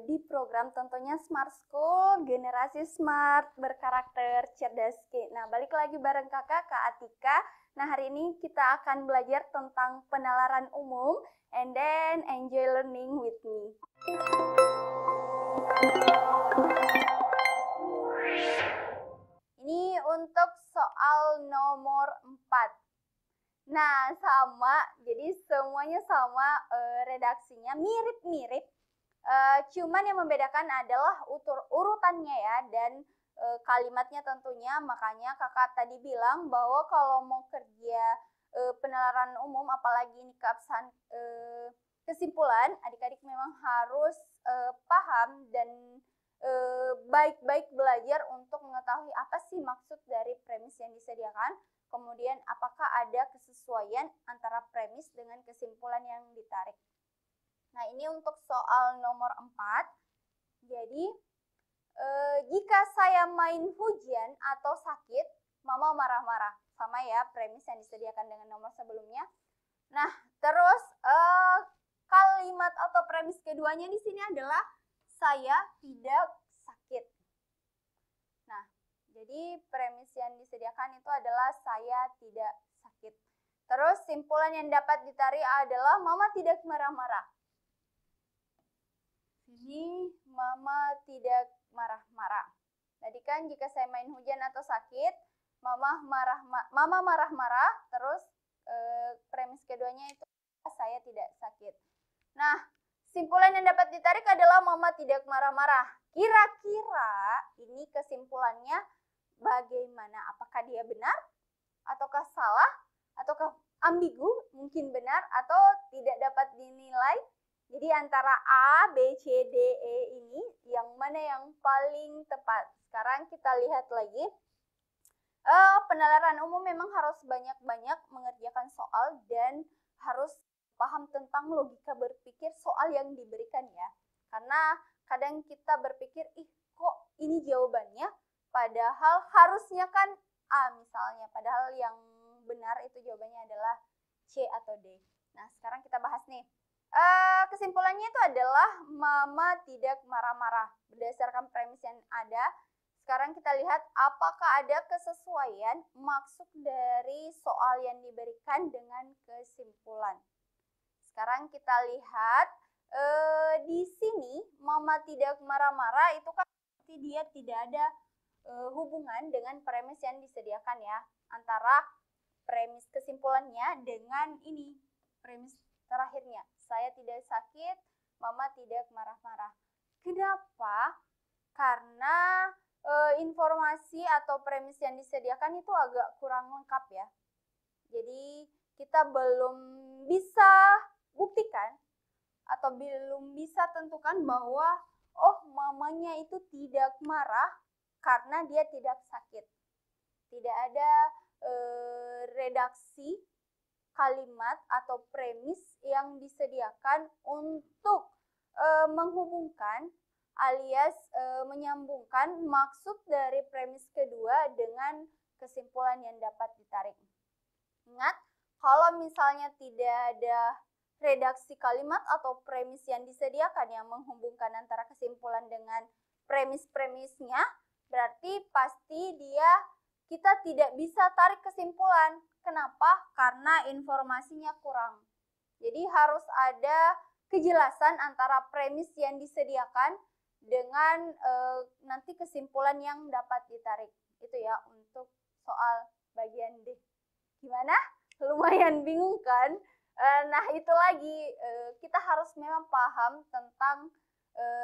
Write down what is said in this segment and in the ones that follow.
di program tentunya Smart School, generasi smart, berkarakter, cerdas. Nah, balik lagi bareng kakak, Kak Atika. Nah, hari ini kita akan belajar tentang penalaran umum, and then enjoy learning with me. Ini untuk soal nomor 4. Nah, sama, jadi semuanya sama, redaksinya mirip-mirip. Cuman yang membedakan adalah urutannya ya, dan kalimatnya tentunya. Makanya kakak tadi bilang bahwa kalau mau kerja penalaran umum, apalagi ini keabsahan kesimpulan, adik-adik memang harus paham dan baik-baik belajar untuk mengetahui apa sih maksud dari premis yang disediakan. Kemudian apakah ada kesesuaian antara premis dengan kesimpulan yang ditarik. Nah, ini untuk soal nomor 4. Jadi, jika saya main hujan atau sakit, mama marah-marah. Sama ya, premis yang disediakan dengan nomor sebelumnya. Nah, terus kalimat atau premis keduanya di sini adalah saya tidak sakit. Nah, jadi premis yang disediakan itu adalah saya tidak sakit. Terus simpulan yang dapat ditarik adalah mama tidak marah-marah. Ini mama tidak marah-marah. Tadi kan jika saya main hujan atau sakit, mama marah-marah. Terus premis keduanya itu saya tidak sakit. Nah, simpulan yang dapat ditarik adalah mama tidak marah-marah. Kira-kira ini kesimpulannya bagaimana? Apakah dia benar? Ataukah salah? Ataukah ambigu? Mungkin benar atau tidak dapat dinilai? Jadi antara A, B, C, D, E ini yang mana yang paling tepat? Sekarang kita lihat lagi. Penalaran umum memang harus banyak-banyak mengerjakan soal dan harus paham tentang logika berpikir soal yang diberikan ya. Karena kadang kita berpikir, kok ini jawabannya? Padahal harusnya kan A misalnya. Padahal yang benar itu jawabannya adalah C atau D. Nah, sekarang kita bahas nih. Kesimpulannya itu adalah mama tidak marah-marah. Berdasarkan premis yang ada, sekarang kita lihat apakah ada kesesuaian maksud dari soal yang diberikan dengan kesimpulan. Sekarang kita lihat di sini mama tidak marah-marah itu kan berarti dia tidak ada hubungan dengan premis yang disediakan ya, antara premis kesimpulannya dengan ini premis terakhirnya. Saya tidak sakit, mama tidak marah-marah. Kenapa? Karena informasi atau premis yang disediakan itu agak kurang lengkap ya. Jadi kita belum bisa buktikan atau belum bisa tentukan bahwa mamanya itu tidak marah karena dia tidak sakit. Tidak ada redaksi kalimat atau premis yang disediakan untuk menghubungkan alias menyambungkan maksud dari premis kedua dengan kesimpulan yang dapat ditarik. Ingat, kalau misalnya tidak ada redaksi kalimat atau premis yang disediakan yang menghubungkan antara kesimpulan dengan premis-premisnya, berarti pasti kita tidak bisa tarik kesimpulan. Kenapa? Karena informasinya kurang. Jadi harus ada kejelasan antara premis yang disediakan dengan nanti kesimpulan yang dapat ditarik. Itu ya untuk soal bagian D. Gimana? Lumayan bingung kan? Nah, itu lagi kita harus memang paham tentang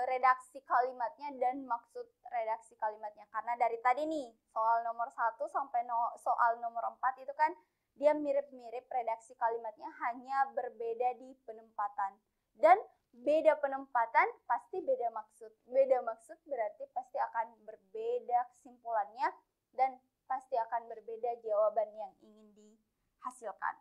redaksi kalimatnya dan maksud redaksi kalimatnya. Karena dari tadi nih, soal nomor 1 sampai soal nomor 4 itu kan dia mirip-mirip redaksi kalimatnya, hanya berbeda di penempatan. Dan beda penempatan pasti beda maksud. Beda maksud berarti pasti akan berbeda kesimpulannya dan pasti akan berbeda jawaban yang ingin dihasilkan.